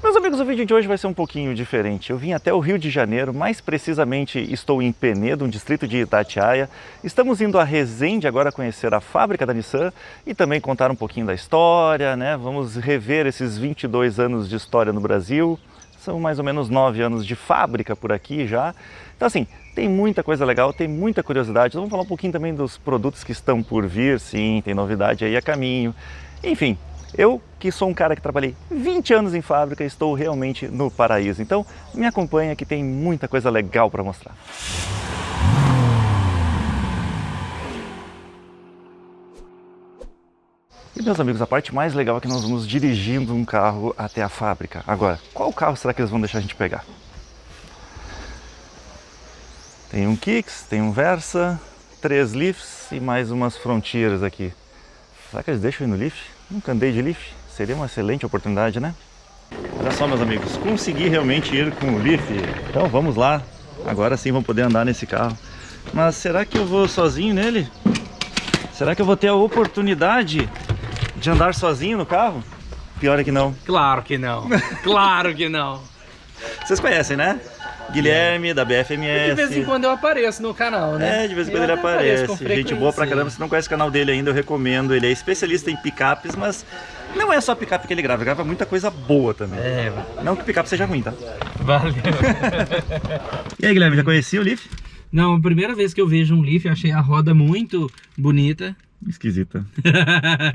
Meus amigos, o vídeo de hoje vai ser um pouquinho diferente. Eu vim até o Rio de Janeiro, mais precisamente estou em Penedo, um distrito de Itatiaia. Estamos indo a Resende agora conhecer a fábrica da Nissan e também contar um pouquinho da história, né? Vamos rever esses 22 anos de história no Brasil. São mais ou menos 9 anos de fábrica por aqui já. Então assim, tem muita coisa legal, tem muita curiosidade. Vamos falar um pouquinho também dos produtos que estão por vir, sim, tem novidade aí a caminho. Enfim, eu que sou um cara que trabalhei 20 anos em fábrica, estou realmente no paraíso. Então me acompanha que tem muita coisa legal para mostrar. E meus amigos, a parte mais legal é que nós vamos dirigindo um carro até a fábrica. Agora, qual carro será que eles vão deixar a gente pegar? Tem um Kicks, tem um Versa, 3 Leafs e mais umas Frontiers aqui. Será que eles deixam ir no Leaf? Nunca andei de Leaf, seria uma excelente oportunidade, né? Olha só, meus amigos, consegui realmente ir com o Leaf. Então vamos lá, agora sim vamos poder andar nesse carro. Mas será que eu vou sozinho nele? Será que eu vou ter a oportunidade de andar sozinho no carro? Pior é que não. Claro que não, claro que não. Vocês conhecem, né? Guilherme, da BFMS. De vez em quando eu apareço no canal, né? É, de vez em quando ele aparece. Gente boa pra caramba, se não conhece o canal dele ainda, eu recomendo. Ele é especialista em picapes, mas não é só picape que ele grava muita coisa boa também. É, não que picape seja ruim, tá? valeu. E aí, Guilherme, já conhecia o Leaf? Não, a primeira vez que eu vejo um Leaf, eu achei a roda muito bonita. Esquisita.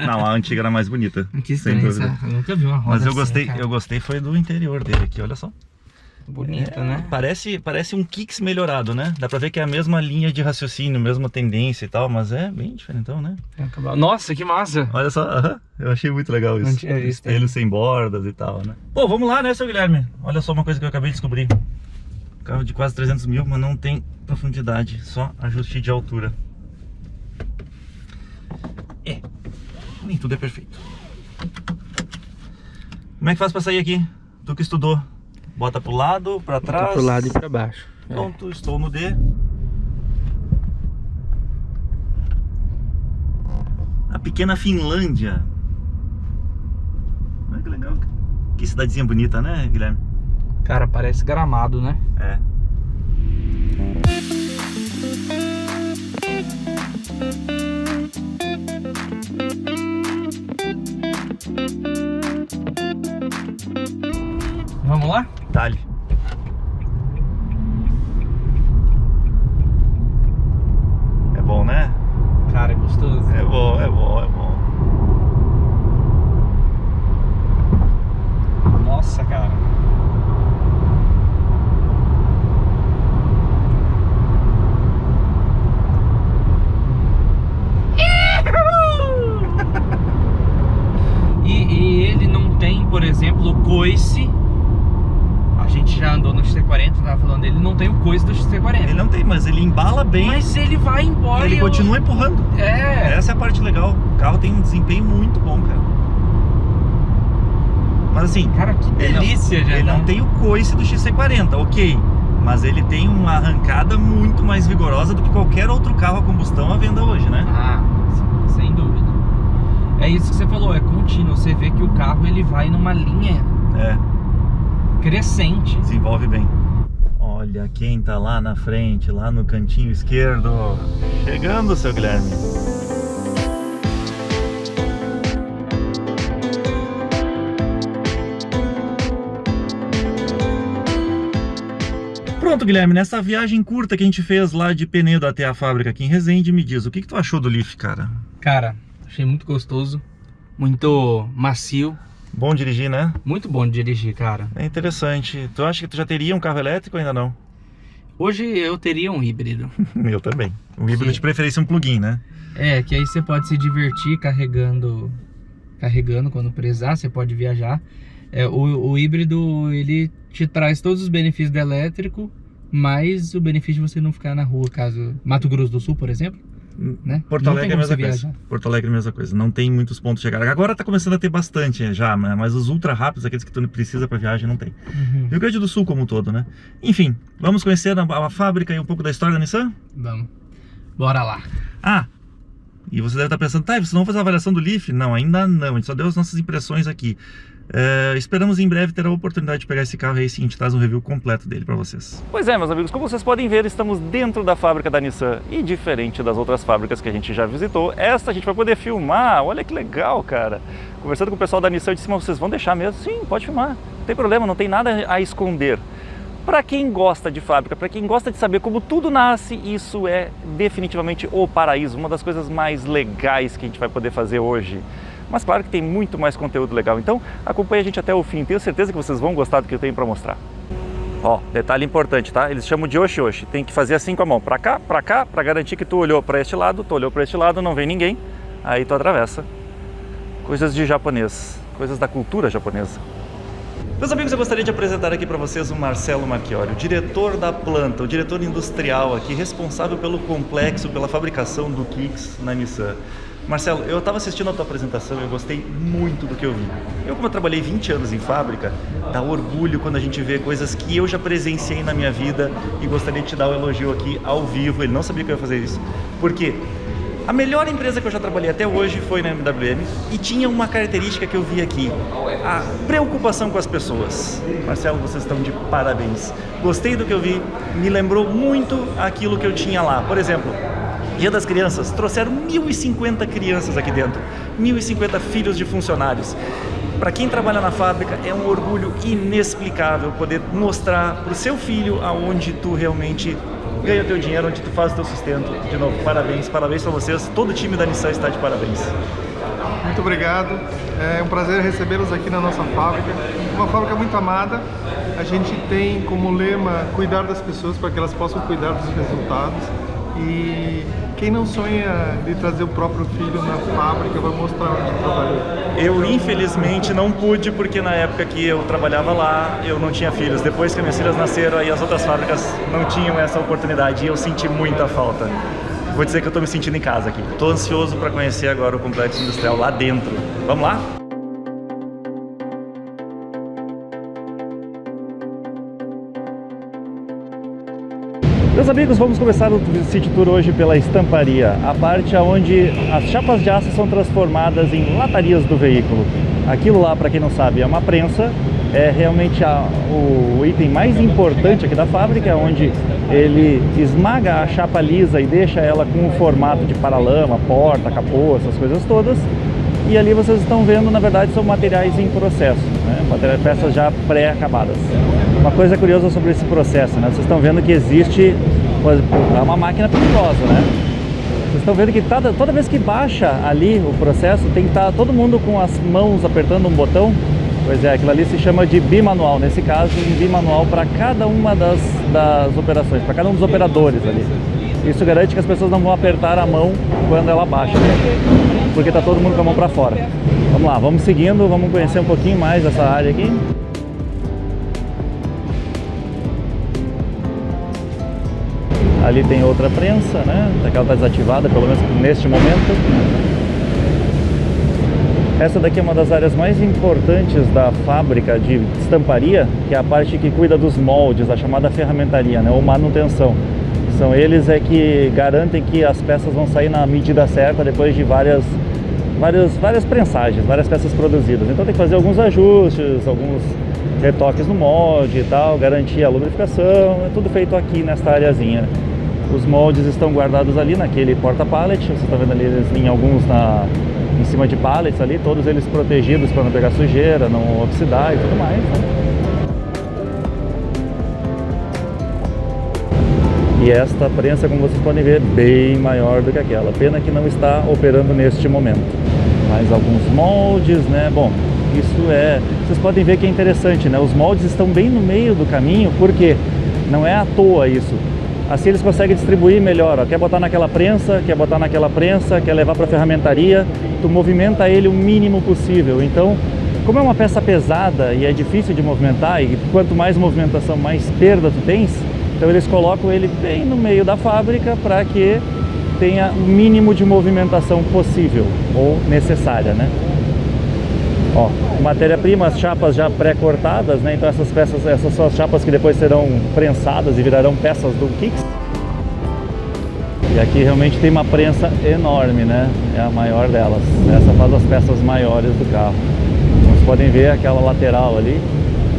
Não, a antiga era mais bonita. Que estranho, eu nunca vi uma roda mas eu assim, gostei, cara. eu gostei foi do interior dele aqui, olha só. Bonita, né? Parece um Kicks melhorado, né? Dá pra ver que é a mesma linha de raciocínio, mesma tendência e tal, mas é bem diferentão, né? Nossa, que massa! Olha só, eu achei muito legal isso. Espelho sem bordas e tal, né? Pô, vamos lá, né, seu Guilherme? Olha só uma coisa que eu acabei de descobrir. Carro de quase 300 mil, mas não tem profundidade, só ajuste de altura. Nem tudo é perfeito. Como é que faz pra sair aqui? Tu que estudou. Bota pro lado, pra trás. Bota pro lado e pra baixo. Pronto, estou no D. A pequena Finlândia. Olha que legal. Que cidadezinha bonita, né, Guilherme? Cara, parece Gramado, né? É. Vamos lá? Dale. É bom, né? Cara, é gostoso. É bom, é bom, é bom. Nossa, cara. E ele não tem, por exemplo, o coice. A gente já andou no XT40, tava falando dele, não tem o coice do XT40. Ele não tem, mas ele embala bem. Mas ele vai embora. Ele continua empurrando. É. Essa é a parte legal. O carro tem um desempenho muito bom, cara. Mas assim, Cara, que delícia, ele não tem o coice do XC40, ok. Mas ele tem uma arrancada muito mais vigorosa do que qualquer outro carro a combustão à venda hoje, né? Ah, sem dúvida. É isso que você falou, é contínuo. Você vê que o carro ele vai numa linha crescente. Desenvolve bem. Olha quem tá lá na frente, lá no cantinho esquerdo. Chegando, seu Guilherme. Pronto, Guilherme, nessa viagem curta que a gente fez lá de Penedo até a fábrica aqui em Resende, me diz, o que tu achou do Leaf, cara? Cara, achei muito gostoso, muito macio. Bom dirigir, né? Muito bom de dirigir, cara. É interessante. Tu acha que tu já teria um carro elétrico ou ainda não? Hoje eu teria um híbrido. Eu também. Um híbrido de preferência um plug-in, né? É, que aí você pode se divertir carregando quando precisar, você pode viajar. O híbrido, ele te traz todos os benefícios do elétrico, mais o benefício de você não ficar na rua, caso... Mato Grosso do Sul, por exemplo, né? Porto Alegre é a mesma coisa. Porto Alegre é a mesma coisa. Não tem muitos pontos de chegar. Agora tá começando a ter bastante já, mas os ultra rápidos, aqueles que tu precisa para viagem, não tem. Rio Grande do Sul como um todo, né? Enfim, vamos conhecer a fábrica e um pouco da história da Nissan? Vamos. Bora lá. Ah, e você deve estar pensando, tá, vocês não vão fazer a avaliação do Leaf? Não, ainda não. A gente só deu as nossas impressões aqui. Esperamos em breve ter a oportunidade de pegar esse carro aí, sim, a gente traz um review completo dele para vocês. Pois é, meus amigos, como vocês podem ver, estamos dentro da fábrica da Nissan e diferente das outras fábricas que a gente já visitou, esta a gente vai poder filmar. Olha que legal, cara. Conversando com o pessoal da Nissan, eu disse, mas vocês vão deixar mesmo? Sim, pode filmar, não tem problema, não tem nada a esconder. Para quem gosta de fábrica, para quem gosta de saber como tudo nasce, isso é definitivamente o paraíso, uma das coisas mais legais que a gente vai poder fazer hoje. Mas claro que tem muito mais conteúdo legal, então acompanhe a gente até o fim, tenho certeza que vocês vão gostar do que eu tenho para mostrar. Ó, detalhe importante, tá? Eles chamam de oshi-oshi, tem que fazer assim com a mão, para cá, para garantir que tu olhou para este lado, não vem ninguém, aí tu atravessa. Coisas de japonês, coisas da cultura japonesa. Meus amigos, eu gostaria de apresentar aqui para vocês o Marcelo Marchiori, o diretor da planta, o diretor industrial aqui, responsável pelo complexo, pela fabricação do Kicks na Nissan. Marcelo, eu estava assistindo a tua apresentação e eu gostei muito do que eu vi. Como eu trabalhei 20 anos em fábrica, dá orgulho quando a gente vê coisas que eu já presenciei na minha vida e gostaria de te dar um elogio aqui ao vivo. Ele não sabia que eu ia fazer isso. Por quê? A melhor empresa que eu já trabalhei até hoje foi na MWM e tinha uma característica que eu vi aqui, a preocupação com as pessoas. Marcelo, vocês estão de parabéns. Gostei do que eu vi, me lembrou muito aquilo que eu tinha lá. Por exemplo, Dia das Crianças, trouxeram 1.050 crianças aqui dentro, 1.050 filhos de funcionários. Para quem trabalha na fábrica é um orgulho inexplicável poder mostrar para o seu filho aonde tu realmente ganha o teu dinheiro, onde tu faz o teu sustento. De novo, parabéns para vocês, todo o time da Nissan está de parabéns. Muito obrigado, é um prazer recebê-los aqui na nossa fábrica, uma fábrica muito amada. A gente tem como lema cuidar das pessoas para que elas possam cuidar dos resultados. E quem não sonha de trazer o próprio filho na fábrica vai mostrar onde trabalhou. Eu infelizmente não pude, porque na época que eu trabalhava lá, eu não tinha filhos. Depois que minhas filhas nasceram, aí as outras fábricas não tinham essa oportunidade e eu senti muita falta. Vou dizer que eu estou me sentindo em casa aqui. Estou ansioso para conhecer agora o complexo industrial lá dentro. Vamos lá? Meus amigos, vamos começar o City Tour hoje pela estamparia, a parte onde as chapas de aço são transformadas em latarias do veículo. Aquilo lá, para quem não sabe, é uma prensa, é realmente o item mais importante aqui da fábrica, onde ele esmaga a chapa lisa e deixa ela com o formato de paralama, porta, capô, essas coisas todas. E ali vocês estão vendo, na verdade, são materiais em processo, né? Peças já pré-acabadas. Uma coisa curiosa sobre esse processo, né? Vocês estão vendo que existe uma máquina perigosa, né? Vocês estão vendo que toda vez que baixa ali o processo, tem que estar todo mundo com as mãos apertando um botão. Pois é, aquilo ali se chama de bimanual, nesse caso, um bimanual para cada uma das operações, para cada um dos operadores ali. Isso garante que as pessoas não vão apertar a mão quando ela baixa, porque está todo mundo com a mão para fora. Vamos lá, vamos seguindo, vamos conhecer um pouquinho mais essa área aqui. Ali tem outra prensa, né? Aquela está desativada, pelo menos neste momento. Essa daqui é uma das áreas mais importantes da fábrica de estamparia, que é a parte que cuida dos moldes, a chamada ferramentaria, né? Ou manutenção. São eles que garantem que as peças vão sair na medida certa depois de várias prensagens, várias peças produzidas. Então tem que fazer alguns ajustes, alguns retoques no molde e tal, garantir a lubrificação, é tudo feito aqui nesta areazinha. Os moldes estão guardados ali naquele porta-pallet, vocês estão vendo ali eles em alguns em cima de pallets ali, todos eles protegidos para não pegar sujeira, não oxidar e tudo mais, né? E esta prensa, como vocês podem ver, é bem maior do que aquela. Pena que não está operando neste momento. Mas alguns moldes, né? Bom, vocês podem ver que é interessante, né? Os moldes estão bem no meio do caminho, porque não é à toa isso. Assim eles conseguem distribuir melhor, ó. Quer botar naquela prensa, quer levar para a ferramentaria, tu movimenta ele o mínimo possível. Então, como é uma peça pesada e é difícil de movimentar, e quanto mais movimentação, mais perda tu tens, então eles colocam ele bem no meio da fábrica para que tenha o mínimo de movimentação possível ou necessária, né? Ó, matéria-prima, as chapas já pré-cortadas, né? Então essas são as chapas que depois serão prensadas e virarão peças do Kicks. E aqui realmente tem uma prensa enorme, né? É a maior delas. Essa faz as peças maiores do carro. Como vocês podem ver aquela lateral ali,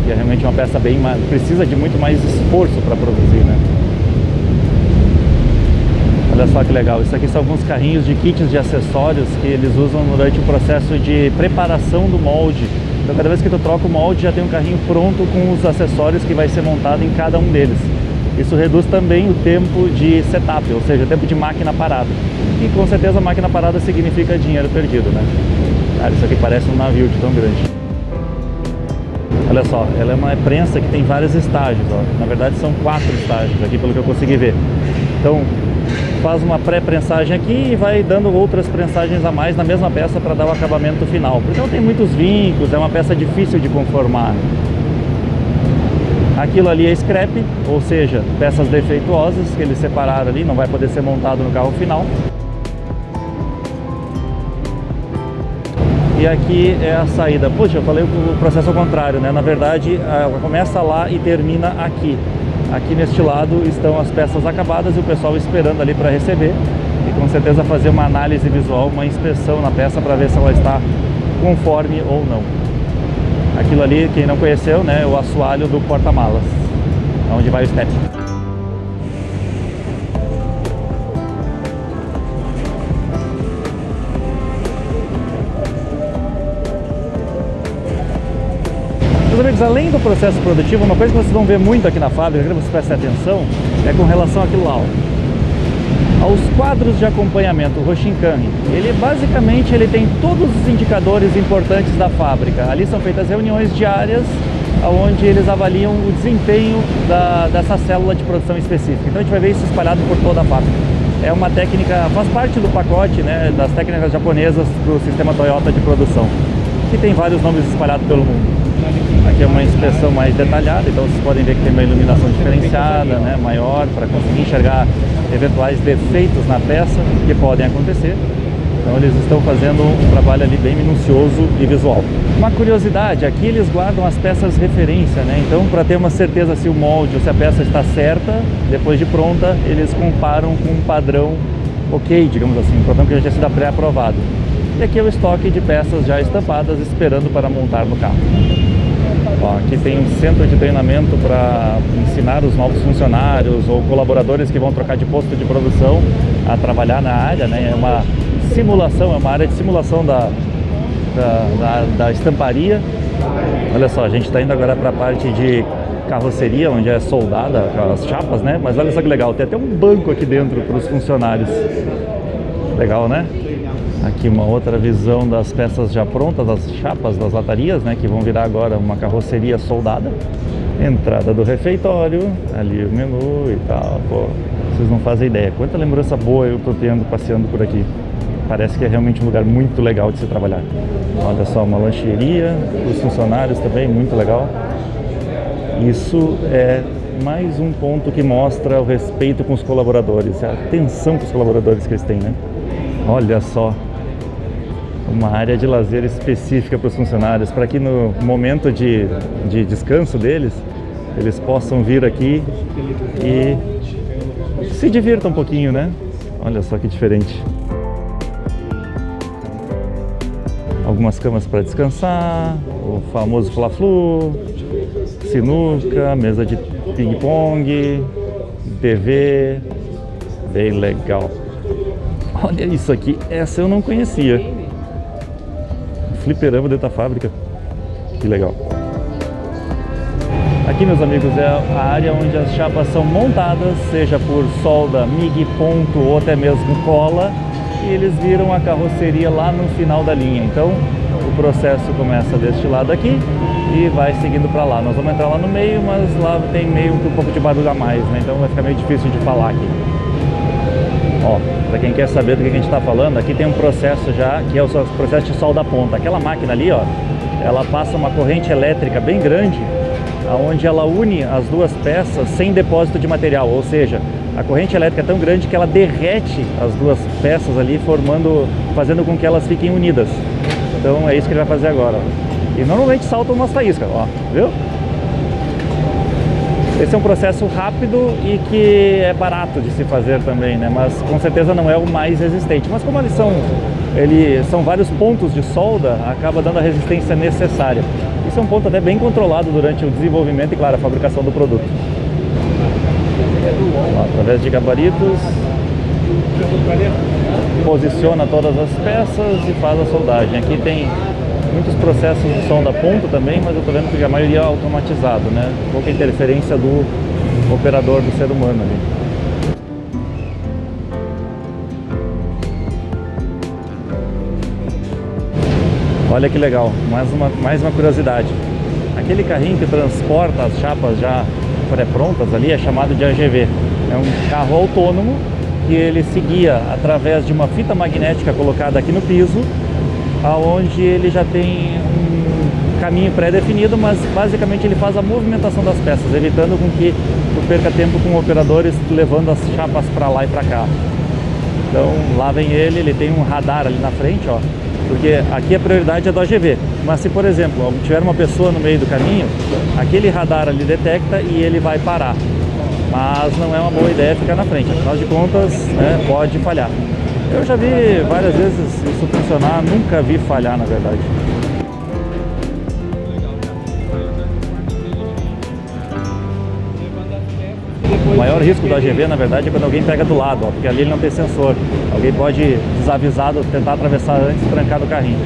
que é realmente uma peça bem mais, precisa de muito mais esforço para produzir, né? Olha só que legal, isso aqui são alguns carrinhos de kits de acessórios que eles usam durante o processo de preparação do molde. Então cada vez que tu troca o molde já tem um carrinho pronto com os acessórios que vai ser montado em cada um deles. Isso reduz também o tempo de setup, ou seja, o tempo de máquina parada. E com certeza a máquina parada significa dinheiro perdido, né? Cara, isso aqui parece um navio de tão grande. Olha só, ela é uma prensa que tem vários estágios, ó. Na verdade são 4 estágios aqui, pelo que eu consegui ver. Então faz uma pré-prensagem aqui e vai dando outras prensagens a mais na mesma peça para dar o acabamento final. Porque ela tem muitos vincos, é uma peça difícil de conformar. Aquilo ali é scrap, ou seja, peças defeituosas que eles separaram ali, não vai poder ser montado no carro final. E aqui é a saída. Puxa, eu falei o processo ao contrário, né? Na verdade, ela começa lá e termina aqui. Aqui neste lado estão as peças acabadas e o pessoal esperando ali para receber. E com certeza fazer uma análise visual, uma inspeção na peça para ver se ela está conforme ou não. Aquilo ali, quem não conheceu, né, é o assoalho do porta-malas, onde vai o step. Meus amigos, além do processo produtivo, uma coisa que vocês vão ver muito aqui na fábrica, que vocês prestem atenção, é com relação àquilo lá, ó. Aos quadros de acompanhamento, o Hoshinkanri, ele basicamente tem todos os indicadores importantes da fábrica. Ali são feitas reuniões diárias, onde eles avaliam o desempenho dessa célula de produção específica. Então a gente vai ver isso espalhado por toda a fábrica. É uma técnica, faz parte do pacote, né, das técnicas japonesas do sistema Toyota de produção, que tem vários nomes espalhados pelo mundo. Aqui é uma inspeção mais detalhada, então vocês podem ver que tem uma iluminação diferenciada, né, maior, para conseguir enxergar eventuais defeitos na peça que podem acontecer. Então eles estão fazendo um trabalho ali bem minucioso e visual. Uma curiosidade, aqui eles guardam as peças referência, né? Então para ter uma certeza se o molde ou se a peça está certa, depois de pronta, eles comparam com um padrão ok, digamos assim, um padrão que já tinha sido pré-aprovado. E aqui é o estoque de peças já estampadas esperando para montar no carro. Ó, aqui tem um centro de treinamento para ensinar os novos funcionários ou colaboradores que vão trocar de posto de produção a trabalhar na área, né? É uma simulação, é uma área de simulação da estamparia. Olha só, a gente está indo agora para a parte de carroceria, onde é soldada as chapas, né? Mas olha só que legal, tem até um banco aqui dentro para os funcionários. Legal, né? Aqui uma outra visão das peças já prontas, das chapas, das latarias, né, que vão virar agora uma carroceria soldada. Entrada do refeitório, ali o menu e tal. Pô, vocês não fazem ideia quanta lembrança boa eu tô tendo passeando por aqui. Parece que é realmente um lugar muito legal de se trabalhar. Olha só, uma lancheria, os funcionários também, muito legal. Isso é mais um ponto que mostra o respeito com os colaboradores, a atenção com os colaboradores que eles têm, né? Olha só, uma área de lazer específica para os funcionários, para que no momento de descanso deles, eles possam vir aqui e se divirtam um pouquinho, né? Olha só que diferente. Algumas camas para descansar, o famoso fla-flu, sinuca, mesa de ping-pong, TV, bem legal. Olha isso aqui, essa eu não conhecia. Fliperama dentro da fábrica, que legal. Aqui, meus amigos, é a área onde as chapas são montadas, seja por solda, MIG, ponto ou até mesmo cola, e eles viram a carroceria lá no final da linha. Então o processo começa deste lado aqui e vai seguindo para lá. Nós vamos entrar lá no meio, mas lá tem meio um pouco de barulho a mais, né? Então vai ficar meio difícil de falar aqui. Ó, para quem quer saber do que a gente está falando, aqui tem um processo já, que é o processo de solda ponta. Aquela máquina ali, ó, ela passa uma corrente elétrica bem grande, onde ela une as duas peças sem depósito de material, ou seja, a corrente elétrica é tão grande que ela derrete as duas peças ali, fazendo com que elas fiquem unidas. Então é isso que ele vai fazer agora, ó. E normalmente saltam umas faíscas, ó, viu? Esse é um processo rápido e que é barato de se fazer também, né? Mas com certeza não é o mais resistente. Mas como eles são vários pontos de solda, acaba dando a resistência necessária. Isso é um ponto até bem controlado durante o desenvolvimento e, claro, a fabricação do produto. Ó, através de gabaritos, posiciona todas as peças e faz a soldagem. Aqui tem muitos processos de solda a ponto também, mas eu estou vendo que a maioria é automatizado, né? Pouca interferência do operador, do ser humano ali. Olha que legal, mais uma curiosidade. Aquele carrinho que transporta as chapas já pré-prontas ali é chamado de AGV. É um carro autônomo que ele se guia através de uma fita magnética colocada aqui no piso, aonde ele já tem um caminho pré-definido, mas basicamente ele faz a movimentação das peças, evitando com que tu perca tempo com operadores levando as chapas para lá e para cá. Então lá vem ele tem um radar ali na frente, ó, porque aqui a prioridade é do AGV, mas se por exemplo tiver uma pessoa no meio do caminho, aquele radar ali detecta e ele vai parar, mas não é uma boa ideia ficar na frente, afinal de contas, né, pode falhar. Eu já vi várias vezes isso funcionar, nunca vi falhar na verdade. O maior risco do AGV, na verdade, é quando alguém pega do lado, ó, porque ali ele não tem sensor. Alguém pode, desavisado, tentar atravessar antes e trancar no carrinho.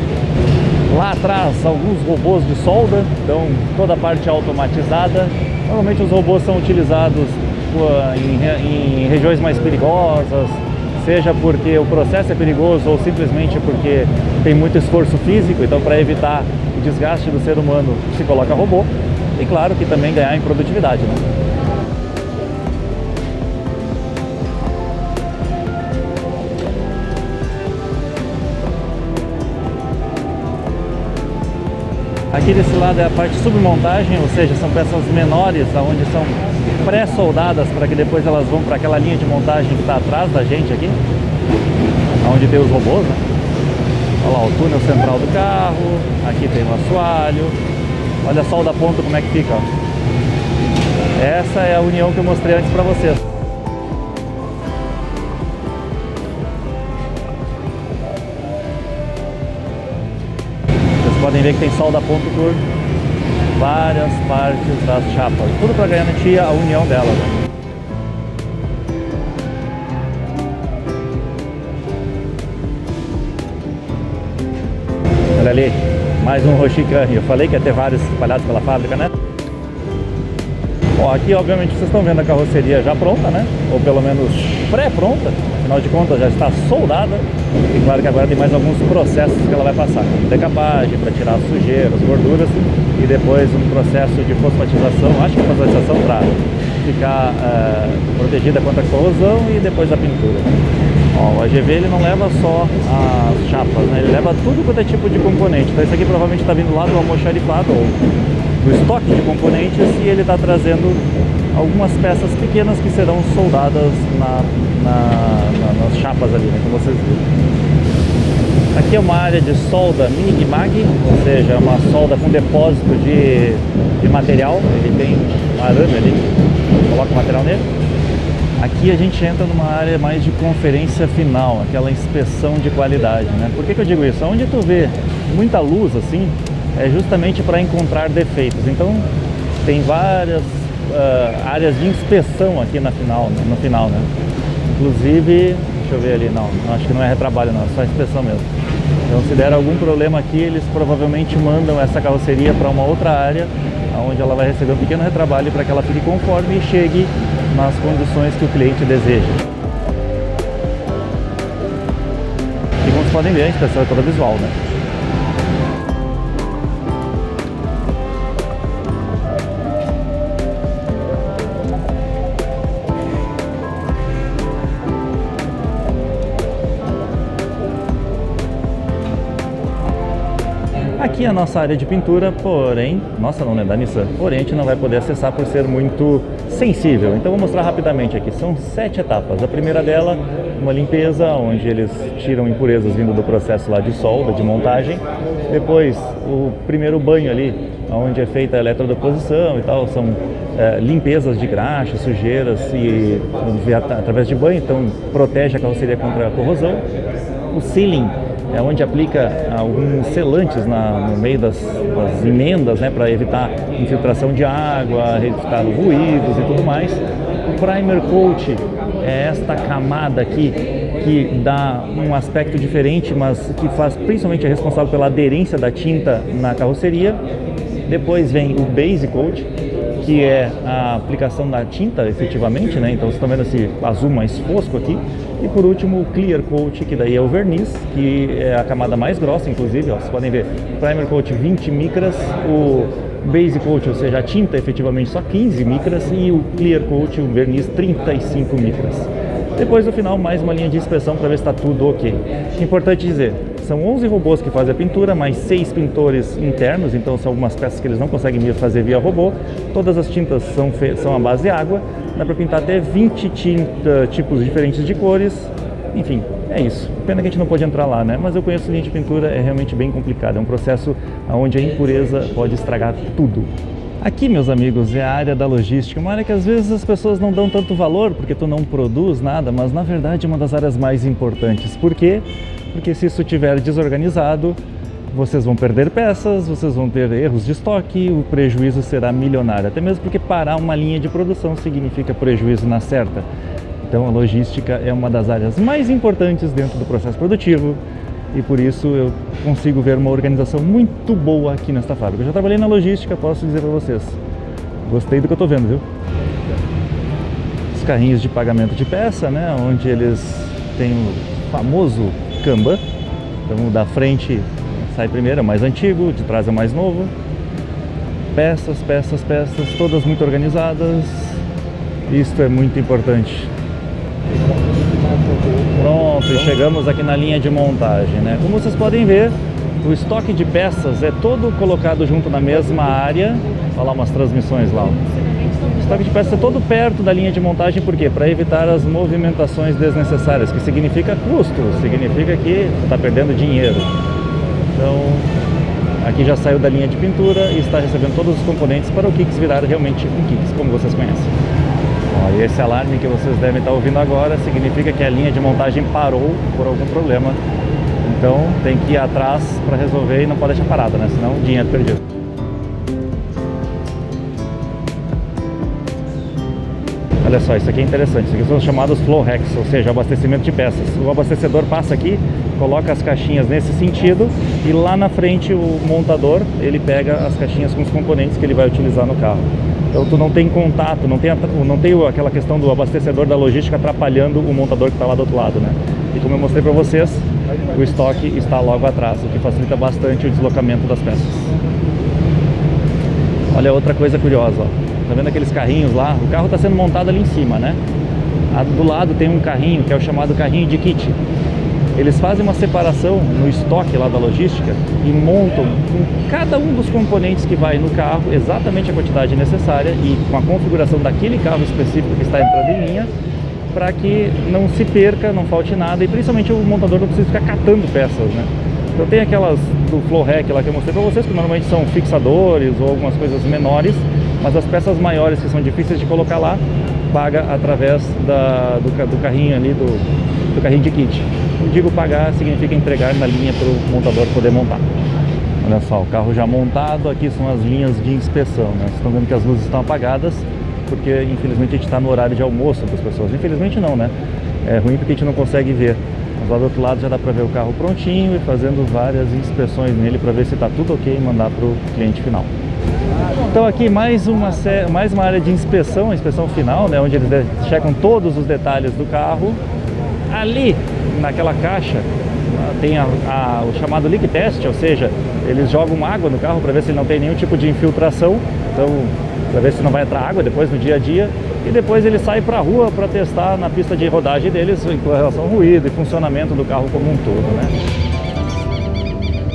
Lá atrás, alguns robôs de solda, então toda a parte automatizada. Normalmente os robôs são utilizados em regiões mais perigosas, seja porque o processo é perigoso ou simplesmente porque tem muito esforço físico. Então, para evitar o desgaste do ser humano, se coloca robô. E claro que também ganhar em produtividade, né? Aqui desse lado é a parte de submontagem, ou seja, são peças menores, onde são pré-soldadas para que depois elas vão para aquela linha de montagem que está atrás da gente aqui, onde tem os robôs, né? Olha lá o túnel central do carro, aqui tem o assoalho, olha só o da ponta como é que fica, ó. Essa é a união que eu mostrei antes para vocês. Podem ver que tem solda a ponto por várias partes das chapas, tudo para garantir a união delas, né? Olha ali, mais um Hoshikan. Eu falei que ia ter vários espalhados pela fábrica, né? Bom, aqui obviamente vocês estão vendo a carroceria já pronta, né? Ou pelo menos pré-pronta, afinal de contas já está soldada. E claro que agora tem mais alguns processos que ela vai passar, como decapagem para tirar as sujeiras, as gorduras, e depois um processo de fosfatização, acho que é fosfatização para ficar protegida contra a corrosão, e depois a pintura. Ó, o AGV ele não leva só as chapas, né? Ele leva tudo quanto é tipo de componente. Então isso aqui provavelmente está vindo lá do almoxarifado ou do estoque de componentes, e ele está trazendo algumas peças pequenas que serão soldadas nas chapas ali, né, como vocês viram. Aqui é uma área de solda MIG-MAG, ou seja, é uma solda com depósito de material. Ele tem um arame ali, coloca o material nele. Aqui a gente entra numa área mais de conferência final, aquela inspeção de qualidade, né? Por que eu digo isso? Onde tu vê muita luz assim, é justamente para encontrar defeitos. Então tem várias áreas de inspeção aqui no final, né? Inclusive, deixa eu ver ali, não, acho que não é retrabalho não, é só inspeção mesmo. Então se der algum problema aqui, eles provavelmente mandam essa carroceria para uma outra área, onde ela vai receber um pequeno retrabalho para que ela fique conforme e chegue nas condições que o cliente deseja. E como vocês podem ver, a inspeção é toda visual, né? aqui é a nossa área de pintura, porém, nossa não é da Nissan, porém a gente não vai poder acessar por ser muito sensível. Então vou mostrar rapidamente aqui, são 7 etapas. A primeira dela, uma limpeza, onde eles tiram impurezas vindo do processo lá de solda, de montagem. Depois o primeiro banho ali, onde é feita a eletrodeposição e tal, são limpezas de graxa, sujeiras e através de banho, então protege a carroceria contra a corrosão. O sealing é onde aplica alguns selantes no meio das emendas, né, para evitar infiltração de água, evitar ruídos e tudo mais. O primer coat é esta camada aqui que dá um aspecto diferente, mas que faz principalmente é responsável pela aderência da tinta na carroceria. Depois vem o base coat, que é a aplicação da tinta efetivamente, né? Então vocês estão vendo esse azul mais fosco aqui. E por último o clear coat, que daí é o verniz, que é a camada mais grossa, inclusive, ó, vocês podem ver, primer coat 20 micras, o base coat, ou seja, a tinta efetivamente só 15 micras e o clear coat, o verniz 35 micras. Depois no final mais uma linha de inspeção para ver se está tudo ok. Importante dizer, são 11 robôs que fazem a pintura, mais 6 pintores internos, então são algumas peças que eles não conseguem fazer via robô. Todas as tintas são à base de água, dá para pintar até 20 tipos diferentes de cores, enfim, é isso. Pena que a gente não pode entrar lá, né? Mas eu conheço linha de pintura, é realmente bem complicado, é um processo onde a impureza pode estragar tudo. Aqui, meus amigos, é a área da logística, uma área que às vezes as pessoas não dão tanto valor porque tu não produz nada, mas na verdade é uma das áreas mais importantes. Por quê? Porque se isso estiver desorganizado, vocês vão perder peças, vocês vão ter erros de estoque, o prejuízo será milionário. Até mesmo porque parar uma linha de produção significa prejuízo na certa. Então a logística é uma das áreas mais importantes dentro do processo produtivo. E por isso eu consigo ver uma organização muito boa aqui nesta fábrica. Eu já trabalhei na logística, posso dizer para vocês. Gostei do que eu estou vendo, viu? Os carrinhos de pagamento de peça, né? Onde eles têm o famoso Kanban. Então da frente sai primeiro, é o mais antigo, de trás é o mais novo. Peças, peças, peças, todas muito organizadas. Isto é muito importante. Pronto, e chegamos aqui na linha de montagem, né? Como vocês podem ver, o estoque de peças é todo colocado junto na mesma área. Olha lá umas transmissões lá. O estoque de peças é todo perto da linha de montagem, por quê? Para evitar as movimentações desnecessárias, que significa custo, significa que você está perdendo dinheiro. Então, aqui já saiu da linha de pintura e está recebendo todos os componentes para o Kicks virar realmente um Kicks, como vocês conhecem. E esse alarme que vocês devem estar ouvindo agora significa que a linha de montagem parou por algum problema. Então tem que ir atrás para resolver e não pode deixar parada, né? Senão dinheiro perdido. Olha só, isso aqui é interessante. Isso aqui são chamados flow racks, ou seja, abastecimento de peças. O abastecedor passa aqui, coloca as caixinhas nesse sentido e lá na frente o montador, ele pega as caixinhas com os componentes que ele vai utilizar no carro. Então tu não tem contato, não tem aquela questão do abastecedor da logística atrapalhando o montador que está lá do outro lado, né? E como eu mostrei para vocês, o estoque está logo atrás, o que facilita bastante o deslocamento das peças. Olha outra coisa curiosa, ó. Tá vendo aqueles carrinhos lá? O carro está sendo montado ali em cima, né? Do lado tem um carrinho que é o chamado carrinho de kit. Eles fazem uma separação no estoque lá da logística e montam com cada um dos componentes que vai no carro exatamente a quantidade necessária e com a configuração daquele carro específico que está entrando em linha, para que não se perca, não falte nada e principalmente o montador não precisa ficar catando peças, né? Então tem aquelas do flow rack lá que eu mostrei para vocês, que normalmente são fixadores ou algumas coisas menores, mas as peças maiores que são difíceis de colocar lá, paga através do carrinho ali, do carrinho de kit. Eu digo pagar, significa entregar na linha para o montador poder montar. Olha só, o carro já montado, aqui são as linhas de inspeção, né? Vocês estão vendo que as luzes estão apagadas, porque infelizmente a gente está no horário de almoço das pessoas. Infelizmente não, né? É ruim porque a gente não consegue ver. Mas lá do outro lado já dá para ver o carro prontinho e fazendo várias inspeções nele para ver se está tudo ok e mandar para o cliente final. Então aqui mais uma área de inspeção, a inspeção final, né? Onde eles checam todos os detalhes do carro. Ali, naquela caixa, tem o chamado leak test, ou seja, eles jogam água no carro para ver se ele não tem nenhum tipo de infiltração, então para ver se não vai entrar água depois no dia a dia, e depois ele sai para a rua para testar na pista de rodagem deles em relação ao ruído e funcionamento do carro como um todo, né?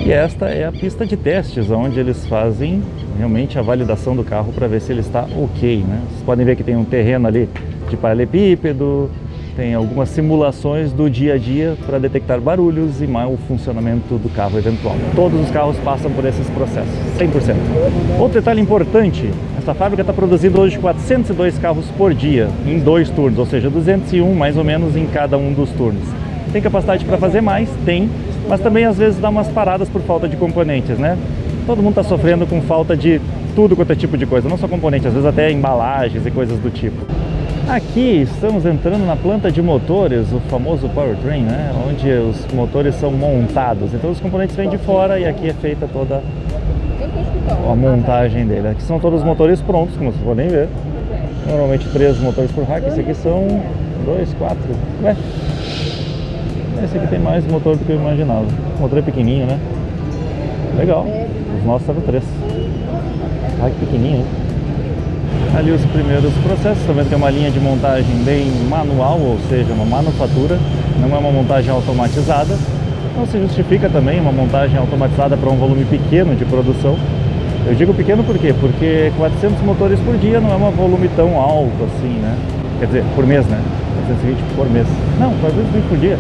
E esta é a pista de testes, onde eles fazem realmente a validação do carro para ver se ele está ok, né? Vocês podem ver que tem um terreno ali de paralelepípedo, tem algumas simulações do dia a dia para detectar barulhos e mau funcionamento do carro eventual. Todos os carros passam por esses processos, 100%. Outro detalhe importante, essa fábrica está produzindo hoje 402 carros por dia, em 2 turnos, ou seja, 201 mais ou menos em cada um dos turnos. Tem capacidade para fazer mais? Tem, mas também às vezes dá umas paradas por falta de componentes, né? Todo mundo está sofrendo com falta de tudo quanto é tipo de coisa, não só componentes, às vezes até embalagens e coisas do tipo. Aqui estamos entrando na planta de motores, o famoso powertrain, né? Onde os motores são montados. Então os componentes vêm de fora e aqui é feita toda a montagem dele. Aqui são todos os motores prontos, como vocês podem ver. Normalmente 3 motores por rack, esse aqui são 2, 4. Ué, esse aqui tem mais motor do que eu imaginava. O motor é pequenininho, né? Legal. Os nossos eram 3. Rack pequenininho, hein? Ali os primeiros processos, estão vendo que é uma linha de montagem bem manual, ou seja, uma manufatura, não é uma montagem automatizada. Não se justifica também uma montagem automatizada para um volume pequeno de produção. Eu digo pequeno por quê? Porque 400 motores por dia não é um volume tão alto assim, né? Quer dizer, por mês, né? 420 por mês. Não, 420 por dia.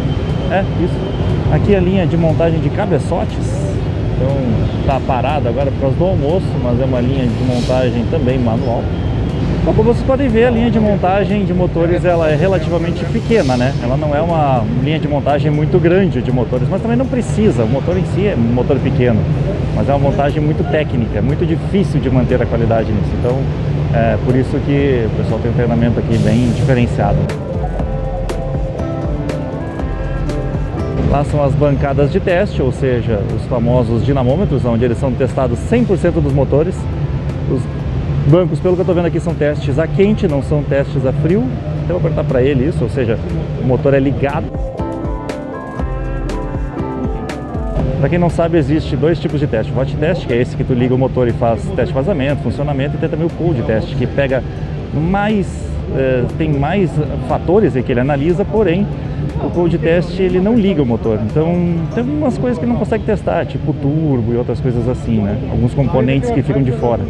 É, isso. Aqui a linha de montagem de cabeçotes. Então, está parada agora por causa do almoço, mas é uma linha de montagem também manual. Então, como vocês podem ver, a linha de montagem de motores ela é relativamente pequena, né? Ela não é uma linha de montagem muito grande de motores, mas também não precisa. O motor em si é um motor pequeno, mas é uma montagem muito técnica, é muito difícil de manter a qualidade nisso. Então, é por isso que o pessoal tem um treinamento aqui bem diferenciado. Lá são as bancadas de teste, ou seja, os famosos dinamômetros, onde eles são testados 100% dos motores. Os bancos, pelo que eu estou vendo aqui, são testes a quente, não são testes a frio. Então eu vou apertar para ele isso, ou seja, o motor é ligado. Para quem não sabe, existe 2 tipos de teste. O hot test, que é esse que tu liga o motor e faz teste de vazamento, funcionamento, e tem também o cold test, que pega mais, tem mais fatores que ele analisa, porém o cold test ele não liga o motor. Então tem algumas coisas que ele não consegue testar, tipo turbo e outras coisas assim, né? Alguns componentes que ficam de fora.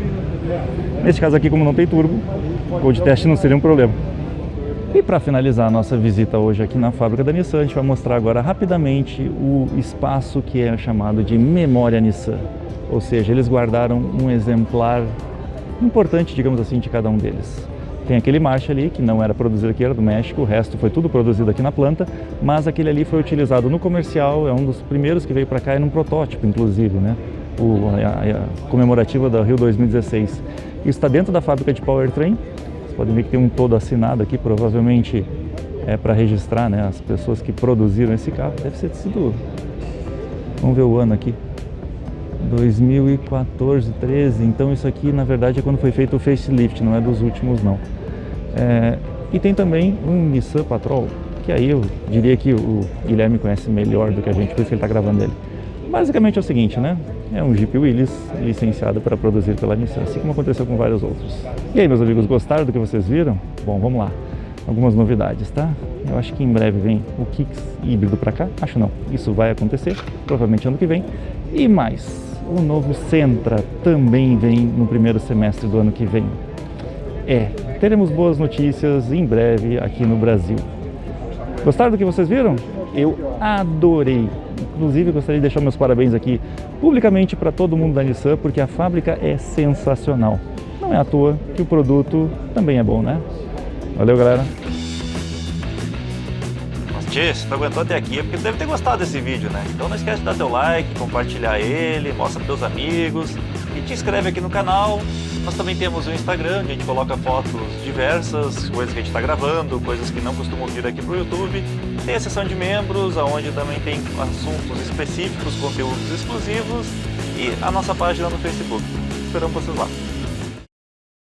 Neste caso aqui, como não tem turbo, o cold test não seria um problema. E para finalizar a nossa visita hoje aqui na fábrica da Nissan, a gente vai mostrar agora rapidamente o espaço que é chamado de memória Nissan. Ou seja, eles guardaram um exemplar importante, digamos assim, de cada um deles. Tem aquele March ali, que não era produzido aqui, era do México, o resto foi tudo produzido aqui na planta, mas aquele ali foi utilizado no comercial, é um dos primeiros que veio para cá, é num protótipo, inclusive, né? A comemorativa da Rio 2016. Isso está dentro da fábrica de powertrain. Vocês podem ver que tem um todo assinado aqui, provavelmente é para registrar, né, as pessoas que produziram esse carro. Deve ter sido, vamos ver o ano aqui, 2014, 13, então isso aqui na verdade é quando foi feito o facelift, não é dos últimos não. E tem também um Nissan Patrol, que aí eu diria que o Guilherme conhece melhor do que a gente, por isso que ele está gravando ele. Basicamente é o seguinte, né? É um Jeep Willys licenciado para produzir pela Nissan, assim como aconteceu com vários outros. E aí, meus amigos, gostaram do que vocês viram? Bom, vamos lá. Algumas novidades, tá? Eu acho que em breve vem o Kicks híbrido para cá. Acho não, isso vai acontecer, provavelmente ano que vem. E mais, o novo Sentra também vem no primeiro semestre do ano que vem. Teremos boas notícias em breve aqui no Brasil. Gostaram do que vocês viram? Eu adorei. Inclusive, gostaria de deixar meus parabéns aqui publicamente para todo mundo da Nissan, porque a fábrica é sensacional. Não é à toa que o produto também é bom, né? Valeu, galera! Tchê, se tu aguentou até aqui é porque tu deve ter gostado desse vídeo, né? Então não esquece de dar teu like, compartilhar ele, mostra para teus amigos e te inscreve aqui no canal. Nós também temos o Instagram, onde a gente coloca fotos diversas, coisas que a gente está gravando, coisas que não costumam vir aqui pro YouTube. Tem a seção de membros, onde também tem assuntos específicos, conteúdos exclusivos e a nossa página no Facebook. Esperamos vocês lá.